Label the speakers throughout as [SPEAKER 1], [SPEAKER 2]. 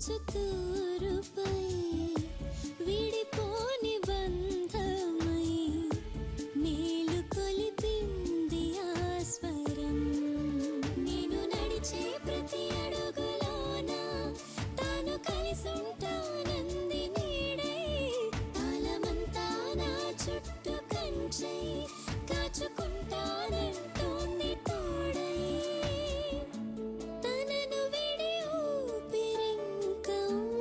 [SPEAKER 1] పంచుతూరుపై విడిపోని బంధమై మేలు కొలిపింది ఆ స్వరం. నేను నడిచే ప్రతి అడుగులోన తాను కలిసుంటానంది నీడై కాలమంతా నా చుట్టూ కంచై కాచుకుంటానంటోంది తోడై. తనను విడి ఊపిరింక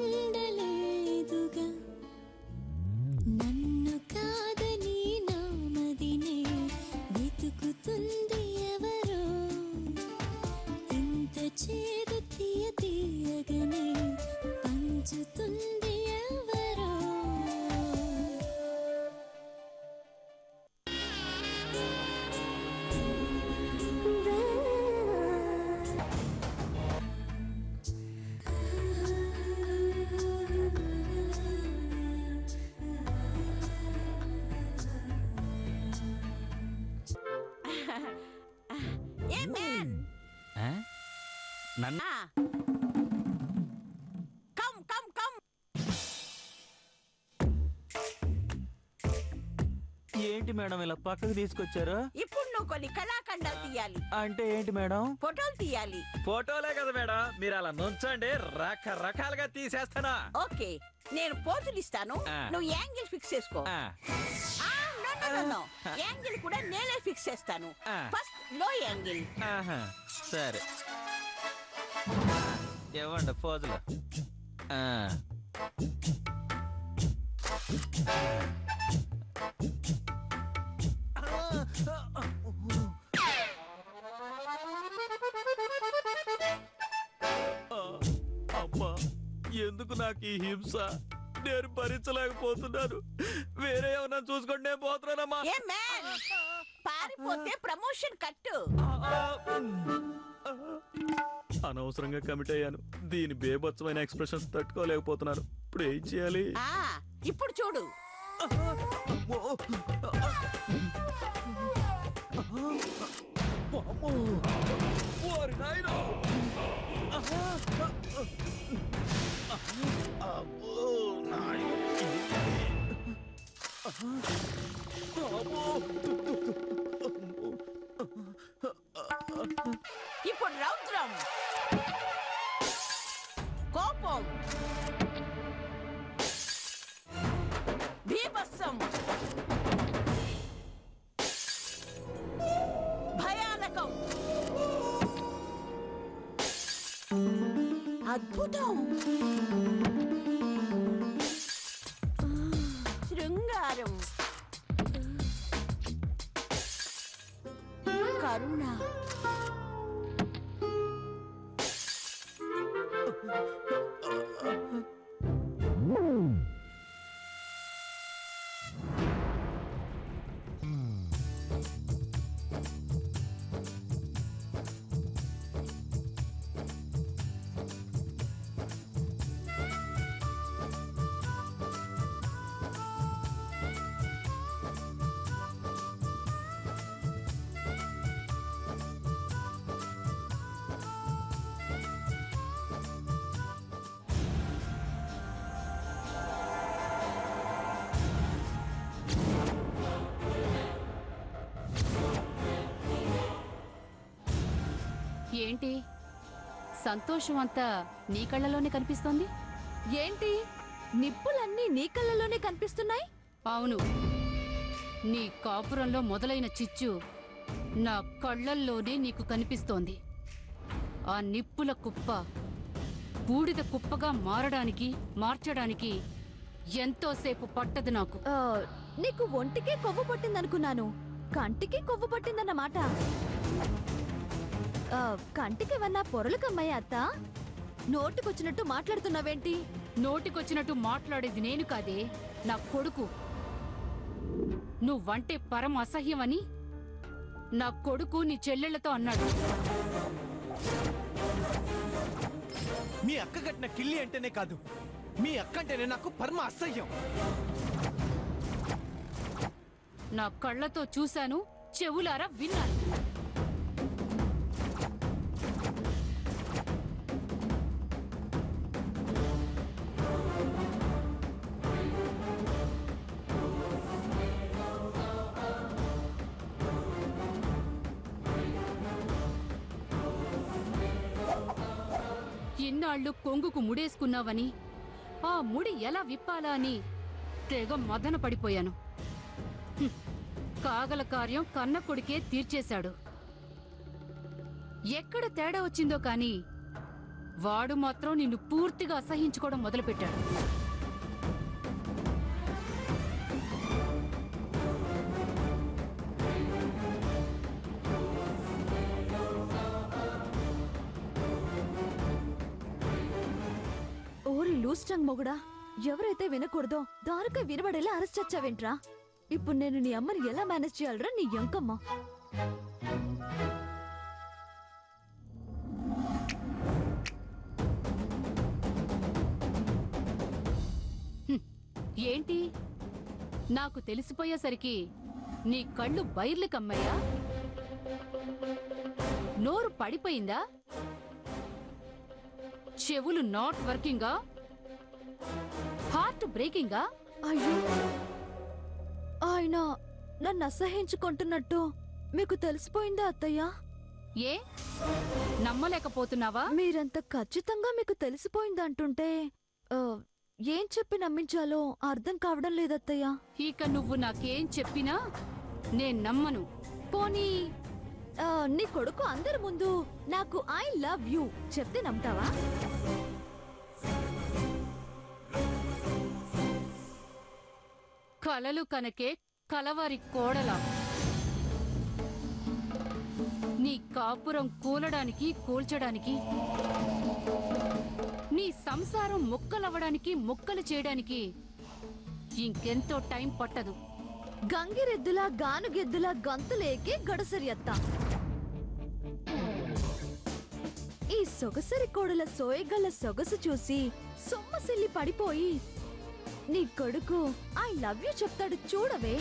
[SPEAKER 1] ఉండలేదుగా నన్ను కాదని నామదినే వెతుకుతుంది ఎవరో ఇంత చేదు తీయగనే పంచుతుంది ఎవరో.
[SPEAKER 2] ఏంటి మేడం ఇలా పక్కకు తీసుకొచ్చారు?
[SPEAKER 3] ఇప్పుడు నువ్వు కొన్ని కళాఖండాలు తీయాలి.
[SPEAKER 2] అంటే ఏంటి మేడం?
[SPEAKER 3] ఫోటోలు తీయాలి.
[SPEAKER 4] ఫోటోలే కదా మేడం, మీరు అలా నుంచండి, రకరకాలుగా తీసేస్తానా.
[SPEAKER 3] ఓకే, నేను పోజులు ఇస్తాను, నువ్వు యాంగిల్ ఫిక్స్ చేసుకో. యాంగిల్ కూడా నేనే ఫిక్స్ చేస్తాను. First low angle.
[SPEAKER 2] సరే ఇవ్వండి పోజులు.
[SPEAKER 4] అమ్మా, ఎందుకు నాకు ఈ హింస? నేను భరించలేకపోతున్నాను. వేరే ఏమన్నా చూసుకోండి, నేను పోతున్నానమ్మా.
[SPEAKER 3] పారిపోతే ప్రమోషన్ కట్టు.
[SPEAKER 4] అనవసరంగా కమిట్ అయ్యాను. దీని బేభత్సమైన ఎక్స్ప్రెషన్స్ తట్టుకోలేకపోతున్నాను. ఇప్పుడు ఏం చేయాలి?
[SPEAKER 3] ఇప్పుడు చూడు. ఇప్పుడు రౌద్రం, కోపం, బీభత్సం, భయానకం, అద్భుతం, శృంగారం, కరుణ,
[SPEAKER 5] ఏంటి సంతోషం అంతా నీ కళ్ళలోనే కనిపిస్తోంది?
[SPEAKER 6] ఏంటి నిప్పులన్నీ నీ కళ్ళలోనే కనిపిస్తున్నాయి?
[SPEAKER 5] అవును, నీ కాపురంలో మొదలైన చిచ్చు నా కళ్ళల్లోనే నీకు కనిపిస్తోంది. ఆ నిప్పుల కుప్ప బూడిద కుప్పగా మార్చడానికి ఎంతోసేపు పట్టదు నాకు.
[SPEAKER 6] నీకు ఒంటికే కొవ్వు పట్టిందనుకున్నాను, కంటికి కొవ్వు పట్టిందన్నమాట. కంటికేమన్నా పొరలు కమ్మాయి అత్త? నోటికొచ్చినట్టు మాట్లాడుతున్నావేంటి?
[SPEAKER 5] నోటికొచ్చినట్టు మాట్లాడేది నేను కాదే, నా కొడుకు. నువ్వంటే పరమ అసహ్యమని నా కొడుకు నీ చెల్లెళ్లతో అన్నాడు.
[SPEAKER 2] మీ అక్క కట్టిన కిల్లి అంటేనే కాదు, మీ అక్క అంటేనే నాకు పరమ అసహ్యం.
[SPEAKER 5] నా కళ్ళతో చూశాను, చెవులారా విన్నాను. ఇన్నాళ్ళు కొంగుకు ముడేసుకున్నావని ఆ ముడి ఎలా విప్పాలా అని తెగ మదన పడిపోయాను. కాగల కార్యం కన్న కొడుకే తీర్చేశాడు. ఎక్కడ తేడా వచ్చిందో కాని వాడు మాత్రం నిన్ను పూర్తిగా అసహించుకోవడం మొదలుపెట్టాడు.
[SPEAKER 6] ఓరి లూస్ టంగ్ మొగుడా, ఎవరైతే వినకూడదో దానికే వినబడేలా అరెస్ట్ చచ్చావేంట్రా? ఇప్పుడు నేను నీ అమ్మని ఎలా మేనేజ్ చేయాలరా నీ ఎంకమ్మ?
[SPEAKER 5] ఏంటి నాకు తెలిసిపోయేసరికి నీ కళ్ళు బైర్లు కమ్మయ్యా? నోరు పడిపోయిందా? చెవులు నాట్ వర్కింగా? హార్ట్ బ్రేకింగా?
[SPEAKER 6] అయ్యో, ఆయన నన్ను అసహించుకుంటున్నట్టు మీకు తెలిసిపోయిందా అత్తయ్య?
[SPEAKER 5] ఏ నమ్మలేకపోతున్నావా?
[SPEAKER 6] మీరంత ఖచ్చితంగా మీకు తెలిసిపోయిందంటుంటే ఏం చెప్పి నమ్మించాలో అర్థం కావడం లేదత్తయ్య.
[SPEAKER 5] ఇక నువ్వు నాకేం చెప్పినా నేను నమ్మను.
[SPEAKER 6] పోనీ నీ కొడుకు అందరి ముందు నాకు ఐ లవ్ యూ చెప్తే నమ్ముతావా?
[SPEAKER 5] కలలు కనకే కలవారి కోడలా. నీ కాపురం కూలడానికి కూల్చడానికి, నీ సంసారం ముక్కలవ్వడానికి ముక్కలు చేయడానికి ఇంకెంతో టైం పట్టదు.
[SPEAKER 6] గంగిరెద్దులా గానుగెద్దులా గంతులేకి గడసరి అత్త. ఈ సొగసరి కోడల సోయగల సొగసు చూసి సొమ్మసిల్లి పడిపోయి నీ కొడుకు ఐ లవ్ యూ చెప్తాడు చూడవే.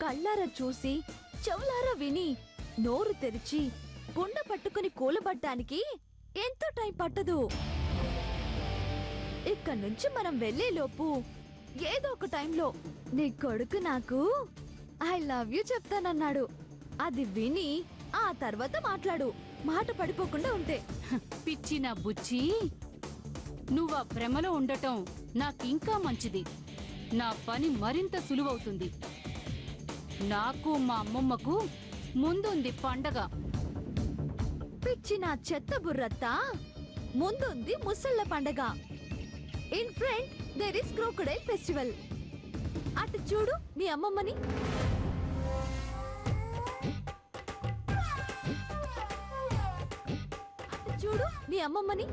[SPEAKER 6] కళ్ళారా చూసి చెవులారా విని నోరు తెరిచి గుండ పట్టుకుని కూలబడ్డానికి ఎంతో టైం పట్టదు. ఇక్కడి నుంచి మనం వెళ్లేలోపు ఏదో ఒక టైంలో నీ కొడుకు నాకు ఐ లవ్ యూ చెప్తానన్నాడు. అది విని ఆ తర్వాత మాట్లాడు, మాట పడిపోకుండా ఉంటే.
[SPEAKER 5] పిచ్చిన బుచ్చి, నువ్వా భ్రమలో ఉండటం నాకింకా మంచిది. నా పని మరింత సులువవుతుంది. నాకు మా అమ్మమ్మకు ముందుంది పండగ.
[SPEAKER 6] పిచ్చిన చెత్త బుర్రత్తా, ముందుంది ముసళ్ళ పండగ. In front there is crocodile festival. అటు చూడు నీ అమ్మమ్మని. అటు చూడు నీ అమ్మమ్మని.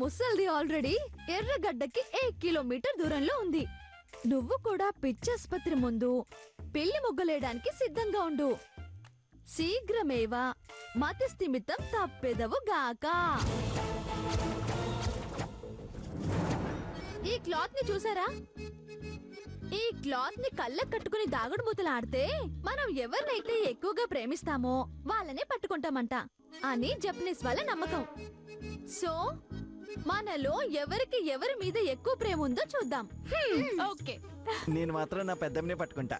[SPEAKER 6] ముసల్ది ఆల్రెడీ ఎర్రగడ్డకి 1 కిలోమీటర్ దూరంలో ఉంది. నువ్వు కూడా పిచ్చాసుపత్రి ముందు పెళ్లి మొగ్గలేయడానికి సిద్ధంగా ఉండు. శీఘ్రమేవ మతిస్థిమితం తప్పెదవు గాక. ఈ క్లాత్ ని చూసారా? ఈ క్లాత్ ని కళ్ళకు కట్టుకుని దాగుడు మూతలాడితే మనం ఎవరినైతే ఎక్కువగా ప్రేమిస్తామో వాళ్ళనే పట్టుకుంటామంట అని జపనీస్ వాళ్ళ నమ్మకం. సో మనలో ఎవరికి ఎవరి మీద ఎక్కువ ప్రేమ ఉందో చూద్దాం.
[SPEAKER 5] ఓకే,
[SPEAKER 2] నేను మాత్రం నా పెద్దమ్మనే పట్టుకుంటా.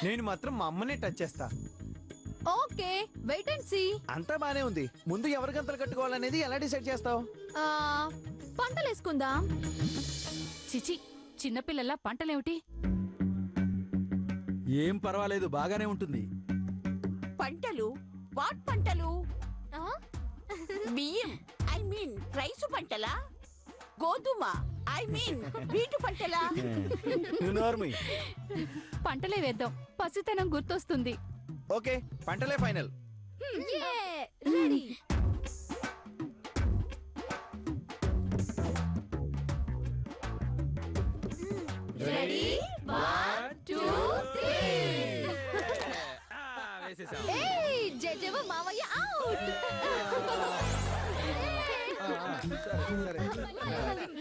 [SPEAKER 2] నేను మాత్రం మా అమ్మనే టచ్ చేస్తా.
[SPEAKER 6] Okay, wait and see.
[SPEAKER 2] అంతా బానే ఉంది. ముందు ఎవరి గంతలు కట్టుకోవాలనేది ఎలా డిసైడ్ చేస్తావు?
[SPEAKER 6] పంటలేసుకుందాం.
[SPEAKER 5] చిచి, చిన్నపిల్లల పంటలేమిటి?
[SPEAKER 4] ఏం పర్వాలేదు, బాగానే ఉంటుంది.
[SPEAKER 3] పంటలు? వాట్ పంటలు? బియ్యం ఐ మీన్ రైసు పంటలా? గోధుమ ఐ మీన్ వీటు పంటలా?
[SPEAKER 5] పంటలే వేద్దాం, పసితనం గుర్తొస్తుంది.
[SPEAKER 2] ఓకే, పంటలే ఫైనల్.
[SPEAKER 6] రెడీ. రెడీ, 1 2 3. ఏయ్ జయజవ మావయ్య అవుట్.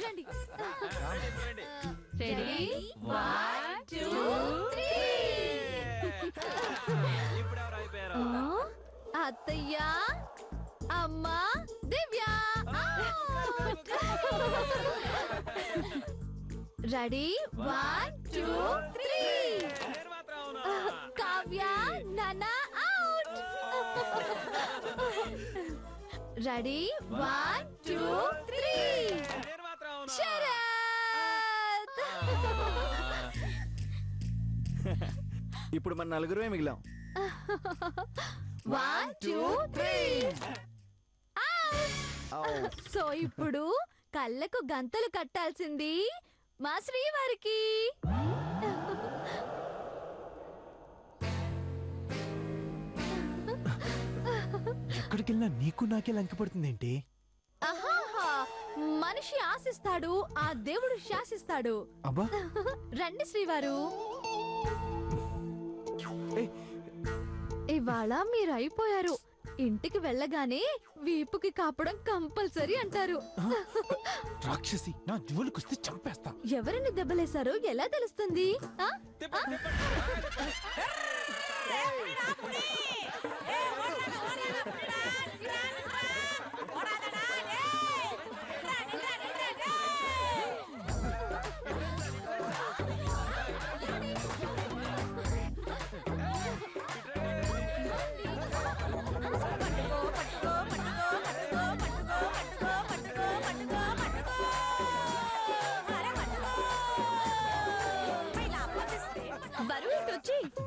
[SPEAKER 6] రండి.
[SPEAKER 5] రెడీ, 1 2
[SPEAKER 6] రెడీ 1 2 3 కావ్య నానా అవుట్ రెడీ 1 2 3 శరత్
[SPEAKER 2] ఇప్పుడు మన నలుగురమే మిగిలాం.
[SPEAKER 6] 1 2 3 సో ఇప్పుడు కళ్ళకు గంతలు కట్టాల్సింది మా శ్రీవారికి.
[SPEAKER 2] ఎక్కడికి వెళ్ళినా నీకు నాకే లంకి పడుతుందేంటి?
[SPEAKER 6] ఆహాహా, మనిషి ఆశిస్తాడు, ఆ దేవుడు శాసిస్తాడు.
[SPEAKER 2] అబ్బా
[SPEAKER 6] రండి శ్రీవారు. ఇవాళ మీరు అయిపోయారు. ఇంటికి వెళ్ళగానే వీపుకి కాపడం కంపల్సరీ అంటారు.
[SPEAKER 2] రాక్షసి, నా జోలికొస్తే చంపేస్తా.
[SPEAKER 6] ఎవరిని దెబ్బలేశారో ఎలా తెలుస్తుంది? ఆ?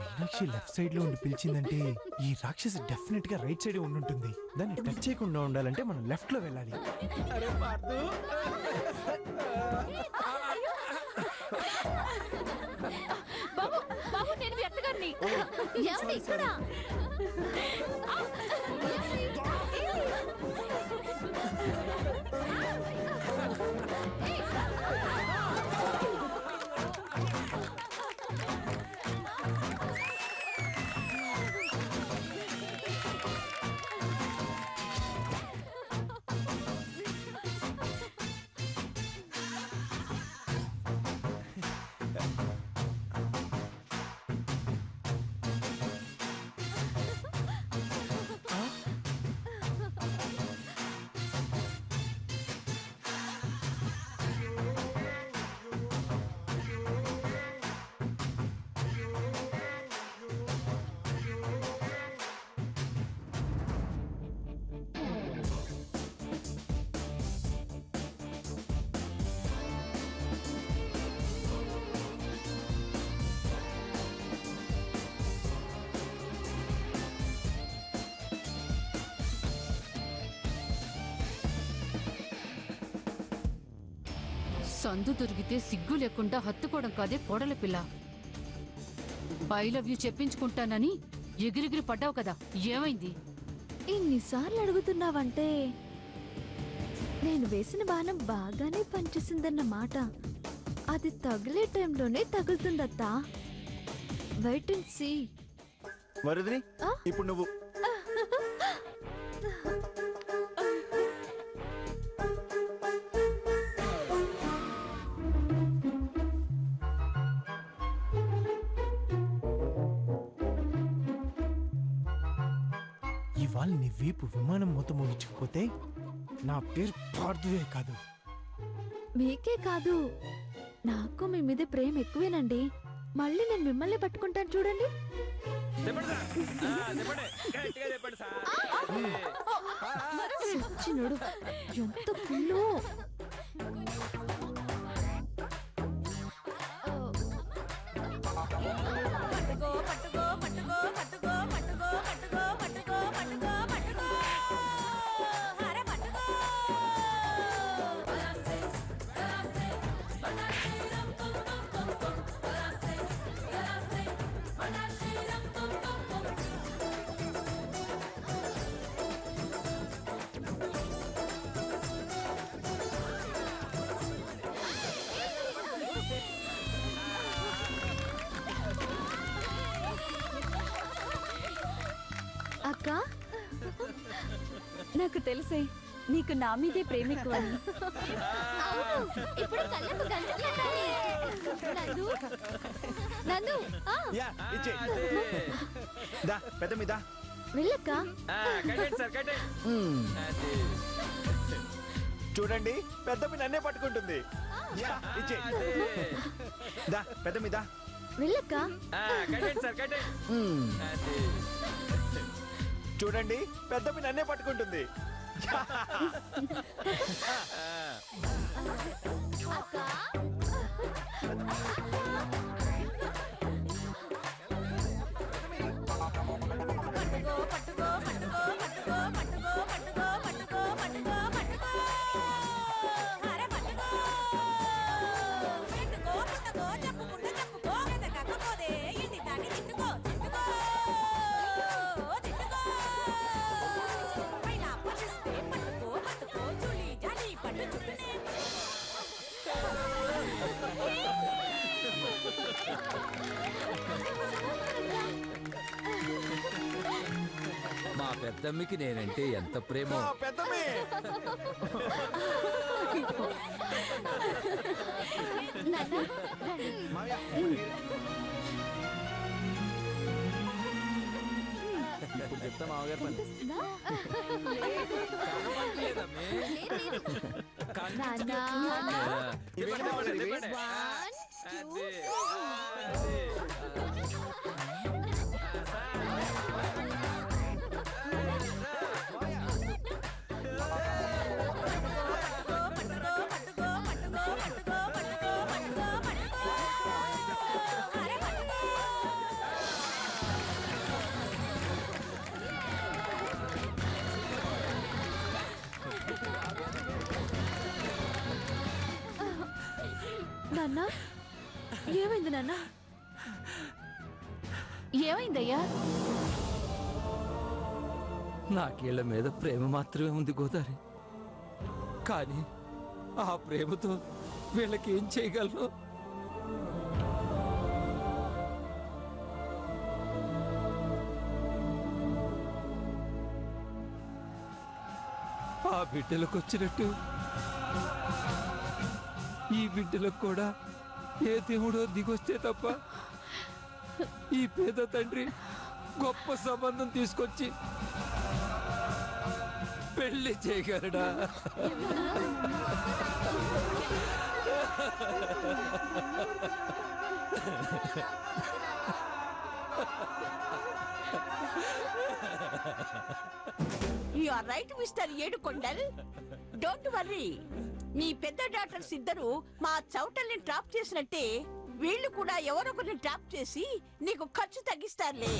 [SPEAKER 2] మీనాక్షి లెఫ్ట్ సైడ్ లో ఉండి పిలిచిందంటే ఈ రాక్షసి డెఫినెట్ గా రైట్ సైడ్ ఉండుంటుంది. దాన్ని టచ్ చేయకుండా ఉండాలంటే మనం లెఫ్ట్ లో వెళ్ళాలి. అరే పార్దు,
[SPEAKER 5] బాబు బాబు నేను మీ అత్తగారిని.
[SPEAKER 6] ఏమండి ఇక్కడ?
[SPEAKER 5] సందు దొరికితే సిగ్గు లేకుండా హత్తుకోవడం కాదే కోడల పిల్ల. ఐ లవ్ యూ చెప్పించుకుంటానని ఎగిరిగిరి పడ్డావు కదా, ఏమైంది?
[SPEAKER 6] ఇన్నిసార్లు అడుగుతున్నావంటే నేను వేసిన బాణం బాగానే పనిచేసిందన్న మాట. అది తగిలే టైంలోనే తగులుతుందత్తా. Wait and see.
[SPEAKER 2] వరదిని, ఇప్పుడు నువ్వు ఇవాళ నీ వీపు విమానం మూత మోగించకపోతే నా పేరు పార్దువే కాదు.
[SPEAKER 6] మీకే కాదు, నాకు మీ మీద ప్రేమ ఎక్కువేనండి. మళ్ళీ నేను మిమ్మల్ని పట్టుకుంటాను చూడండి. సచ్చినోడు, ఎంత పుల్లు. అక్క,
[SPEAKER 7] నాకు తెలుసే నీకు నా మీదే ప్రేమ ఎక్కువని.
[SPEAKER 6] అవును, ఇప్పుడు కళ్ళకు గంటలు కట్టాలి. నందు, నందు,
[SPEAKER 2] యా ఇచ్చే దా పెద్ద మీద
[SPEAKER 6] వెళ్ళక్క.
[SPEAKER 2] చూడండి, పెద్ద మీ నన్నే పట్టుకుంటుంది. ఇచ్చే దా పెద్ద మీద
[SPEAKER 6] వెళ్ళక్క.
[SPEAKER 2] చూడండి పెద్ద మీ నన్నే పట్టుకుంటుంది.
[SPEAKER 4] మా పెద్దమ్మకి నేనంటే ఎంత ప్రేమో.
[SPEAKER 2] పెద్దమ్మి ఇప్పుడు చెప్తా మామగారు పని.
[SPEAKER 6] నాన్న ఏమైంది నాన్న?
[SPEAKER 5] ఏమైందయ్యా?
[SPEAKER 4] నాకేళ్ల మీద ప్రేమ మాత్రమే ఉంది గోదారి, కానీ ఆ ప్రేమతో వీళ్ళకేం చేయగలను? ఆ బిడ్డలకు వచ్చినట్టు ఈ బిడ్డలకు కూడా ఏ దేవుడో దిగొస్తే తప్ప ఈ పేద తండ్రి గొప్ప సంబంధం తీసుకొచ్చి పెళ్లి చేయగలడా?
[SPEAKER 3] You are right mister Edukondal. Don't worry. నీ పెద్ద డాక్టర్స్ ఇద్దరు మా చౌటల్ని ట్రాప్ చేసినట్టే వీళ్ళు కూడా ఎవరొకరిని ట్రాప్ చేసి నీకు ఖర్చు తగ్గిస్తారులే.